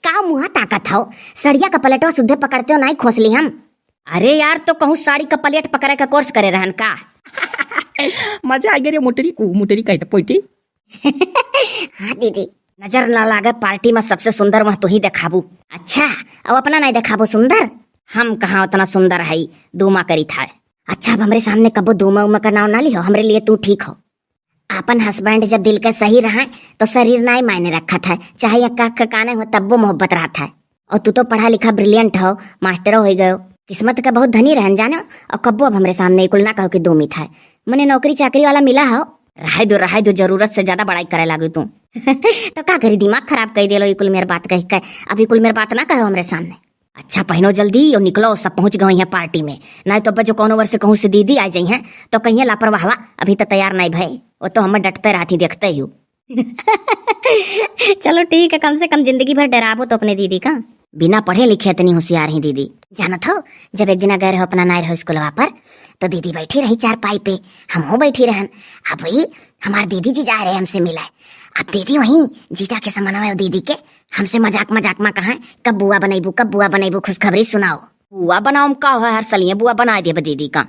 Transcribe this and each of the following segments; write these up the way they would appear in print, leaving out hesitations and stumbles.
का मुहा ताकत हो, सड़िया का पलटवा सुधे पकड़ते हो नहीं खोसली हम। अरे यार तो कहूँ साड़ी का पलेट पकड़े का कोर्स करे रहन का। मजा आ गया रे मुटरी कहते पोइटी। हाँ दीदी, नजर ना लागे पार्टी में सबसे सुंदर वह तू ही देखाबू। अच्छा अब अपना नहीं देखाबू सुंदर, हम कहाँ उतना सुंदर है दूमा करी था। अच्छा अब हमरे सामने कबो दूमा उमा का नाव ना लियो, हमरे लिए तू ठीक हो। अपन हस्बैंड जब दिल का सही रहा तो शरीर ना ही मायने रखा था, चाहे अक्का काने हो तब वो मोहब्बत रहा था। और तू तो पढ़ा लिखा ब्रिलियंट हो, मास्टर हो गयो, किस्मत का बहुत धनी रहन जानो। और कब्बो अब हमरे सामने कुल ना कहो कि दो मिठा है, मने नौकरी चाकरी वाला मिला हो। रहा दो जरूरत से ज्यादा बड़ाई करे लागू तू। तो का करी, दिमाग खराब कर दिलो कुल मेरे बात कह के। अभी कुल मेरे बात ना कहो हमरे सामने। अच्छा पहनो जल्दी और निकलो, सब पहुंच गए हैं पार्टी में। नहीं तो बच्चों कोनो वर्ष से कहूँ से दीदी आ जाई हैं तो कहिए लापरवाह अभी तो तैयार नहीं भय, वो तो हम डटते रहती देखते ही। चलो ठीक है, कम से कम जिंदगी भर डराबो तो अपने दीदी का। बिना पढ़े लिखे इतनी होशियार ही दीदी। जानत हो जब एक दिन गए रहो अपना नायर हो स्कूल पर, तो दीदी बैठी रही चार पाई पे, हम हो बैठी रहन। अब वही हमारे दीदी जी जा रहे हमसे मिला। अब दीदी वही जीजा के समाना दीदी के हमसे मजाक में कहा कब बुआ बनाइबू खुशखबरी सुनाओ। बुआ बनाओ का हो हर सलिए बुआ बना दिए दीदी का।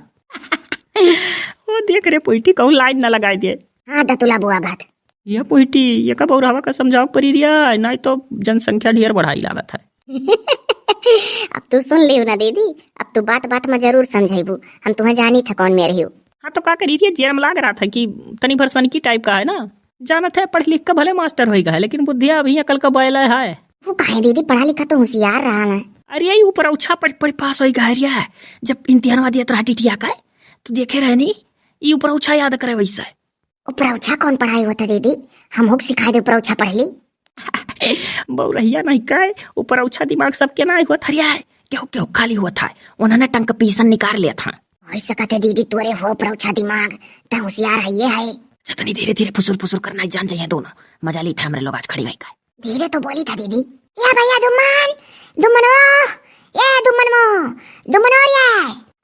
वो देख रे पोइटी कहूँ लाइन न लगाई दे। हाँ दतुला बुआ घात यह पोइटी ये कब और हवा का समझाओ परी रिया, नहीं तो जनसंख्या ढेर बढ़ाई लागत है। अब तू सुन लियो ना दीदी, अब तू बात में जरूर समझेबू, हम तुम्हें जानी था कौन मेरे हो। हाँ तो का करी रही जेरम लाग रहा था कि तनी भर सनकी टाइप का है ना, जानत है पढ़ लिख कर भले मास्टर होगा है लेकिन बुद्धिया अभी कल का बैला है। वो काहे दीदी, पढ़ा लिखा तो होशियार रहा है। अरे यही ऊपर उछा पढ़ पास हो गया है। जब इम्तिहान दिया रहा टिटिया का तो देखे रहे नहीं ये ऊपर उछा याद करे वैसा। ऊपर उछा कौन पढ़ाई होता दीदी, हम हो सिखाए दे ऊपर उछा पढ़ ली। बहुरहिया नहीं कहे ऊपर उछा दिमाग सबके ना हुआ था, क्यों खाली हुआ था, उन्होंने टंक पीसन निकाल लिया था। हो सकते दीदी तोरे हो ऊपर उछा दिमाग, तो होशियार है ये है। जतनी धीरे धीरे फुसुर करना जान जाइए दोनों, मजा ली था हमारे लोग आज खड़ी हुई का। धीरे तो बोली था दीदी। या भैया दुम्मन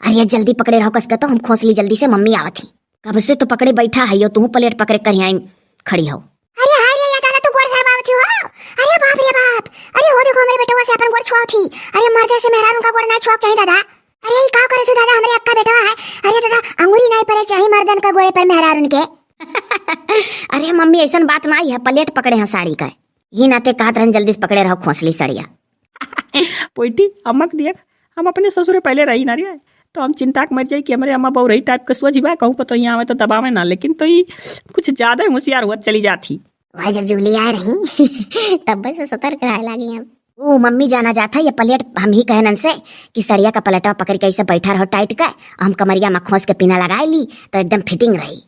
अरे जल्दी पकड़े रहो कसके, तो हम खोसली जल्दी से, मम्मी आवत थी कब से तो पकड़े बैठा है यो, तू प्लेट पकड़े कर यहाँ खड़ी हो। अरे हाय रे दादा तू गोड़ धरबाव थी हो। अरे बाप रे बाप, अरे हो देखो मेरे बेटवा से अपन गोड़ छुआव थी। अरे मर्दे से मेहरान का गोड़ ना छुआव चाहिए दादा। अरे का करे तू दादा, हमरे अक्का बेटवा है। अरे दादा अंगूरी नहीं पड़े चाहिए मर्दन का गोड़े पर मेहरान के। अरे मम्मी ऐसा बात नहीं है, प्लेट पकड़े हैं साड़ी का, ही नाते कहत रहन जल्दी से पकड़े रहो खोसली सड़िया। पोइटी अम्मा के देख, हम अपने ससुरे पहले रही ना रे, तो हम चिंता मर जाए कि हमारे अम्मा बहु रही टाइप का सोच बा कहूँ पता यहाँ तो दबावे ना, लेकिन तो ही कुछ ज्यादा होशियार हुआ चली जाती। वह जब जूली आ रही तब से सतर्क रहे लगी हम। वो मम्मी जाना जाता ये प्लेट हम ही कहन से कि सड़िया का पलटवा पकड़ के ऐसे बैठा रहो टाइट का, हम कमरिया में खोस के पीना लगाई ली तो एकदम फिटिंग रही।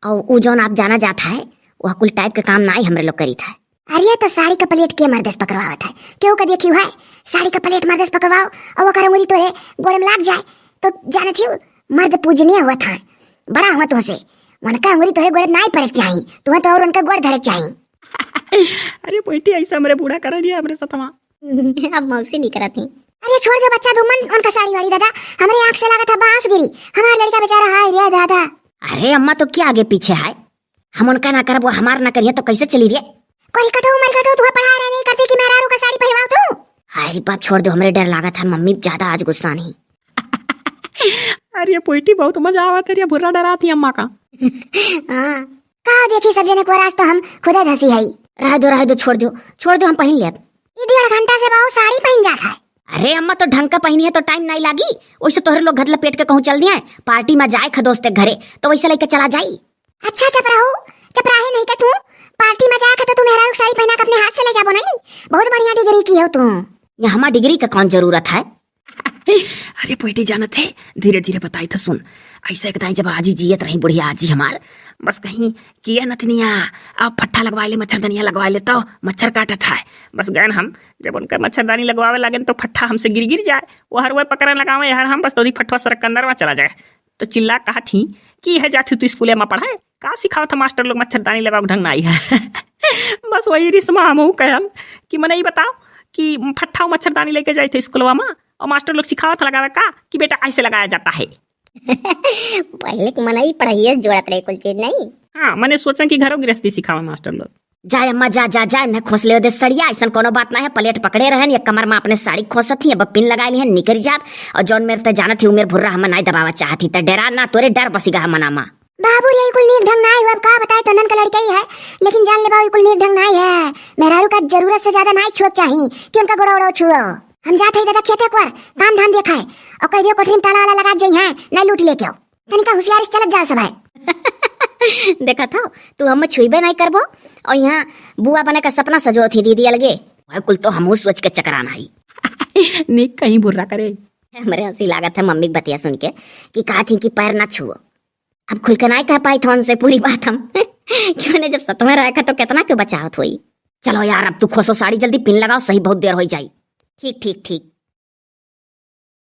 और वो जो आप जाना जाता है वह कुल टाइप का काम ना ही हमरे लोग करी था। अरे तो साड़ी का प्लेट के मर्देस पकड़वावा था, क्यों का देखी है साड़ी का प्लेट मर्देस पकड़वाओ और वो करंगुरी तोरे गोड़े में लाग जाए तो जाने थी मर्द पूजनीय हुआ था, बड़ा हुआ तो से उनका अंगुरी तोरे गोड़े नहीं पड़े चाहिए, तुम्हें तो और उनका गोड़ धरे चाहिए। अरे बेटी ऐसा हमरे बूढ़ा कर दिया हमरे सतमा। अब मौसी नहीं करती। अरे छोड़ दो बच्चा दुमन उनका साड़ी वाड़ी दादा, हमारे आंख से लगा था बांस गिरी, हमारा लड़का बेचारा हाय रे दादा। अरे अम्मा तो क्या आगे पीछे है, हम उनका ना करब वो हमार ना करिए तो कैसे चली रे। कोई कटो मर कटो तू पढ़ा रहे नहीं करती कि मेहरारू का साड़ी पहनवाओ तू। हाय बाप छोड़ दो, हमरे डर लगा था मम्मी ज्यादा आज गुस्सा नहीं। अरे पोइटी बहुत मजा आवा तेरी बुरा डरा थी अम्मा का। हां का देखी सब जने को राज तो हम खुद हंसी है। रह दो छोड़ दो हम पहन ले। ये 1.5 घंटा से बाहु साड़ी पहन जाता है। अरे अम्मा तो ढंग का पहनी है तो टाइम नहीं लागी, वैसे तोहरे लोग घर लपेट के कहूं चल दिए पार्टी में जाए खदोस्ते घरे तो वैसे लेके चला जाई। अच्छा चपराहे नहीं के तू पार्टी में जाए तो तू मेहरा साड़ी पहना के अपने हाथ से ले जाबो नहीं, बहुत बढ़िया डिग्री की हो तू। ये हमार डिग्री का कौन जरूरत है। अरे पोइटी जाना थे धीरे धीरे बताई तो सुन, ऐसे कदाई जब आजी जियत रही बुढ़िया आजी हमार, बस कहीं किया नतनिया अब फट्ठा लगवा ले मच्छरदानियां लगवा ले तो मच्छर काटा था, बस गए हम जब उनका मच्छरदानी लगवावे लगे तो फट्ठा हमसे गिर जाए, वो हर वह पकड़ने लगावे यार हम बस तो फट्ठा सड़क के अंदर में चला जाए। तो चिल्ला कहा थी कि यह जाती तू स्कूल में पढ़ाए का सिखाओ था मास्टर लोग मच्छरदानी लगाओ ढंग नहीं है। बस वही रिश्मा हम कहल कि मैंने ये बताओ कि फट्ठा मच्छरदानी लेके जाए थे स्कूलवा में और मास्टर लोग सिखावा था लगावे का कि बेटा ऐसे लगाया जाता है। पहले मना ही पढ़ाइए जोड़त रहे कुल चीज नहीं। हाँ मैंने सोचा कि घरों गृहस्थी सिखावा मास्टर लोग। जाए अम्मा जा जा जा न खोस ले दे सड़िया, ऐसा कोनो बात ना है। प्लेट पकड़े रहन या कमर में अपने साड़ी खोसत ही, अब पिन लगा ली है निकर जाब। और जौन मेरे ते जानत ही उमेर भुर्रा हम नहीं दबावा चाहती त डरा ना, तोरे डर बसीगा मनामा। बाबू रे कुल नीक ढंग ना है, अब का बताए तो नन का लड़का ही है, लेकिन जान ले बाबू कुल नीक ढंग ना है। मेहरारू का जरूरत से ज्यादा ना छुअक चाहिए कि उनका गोड़ा उड़ा छुओ। हम जाते ही दादा खेते पर काम धाम देखा है और कह दियो कोठरी में ताला वाला लगा जाई है, नहीं लूट लेके आओ। तनिका होशियारी से चलत जाओ सब है। देखा था तू हम छुईबे नहीं करबो और यहाँ बुआ बने का सपना सजो थी दीदी अलगे। कुल तो हमू सोच के चकराना ही। निक कहीं बुर्रा करे। मेरे हंसी लागत है मम्मी की बतिया सुन के कि कहा थी कि पैर ना छुओ। अब खुल के नहीं कह पाई थोन से पूरी बात हम क्यों ने जब सत में रखा तो कितना क्यों बचावत हुई। चलो यार अब तू खोसो साड़ी, जल्दी पिन लगाओ, सही बहुत देर हो जाई। ठीक ठीक ठीक।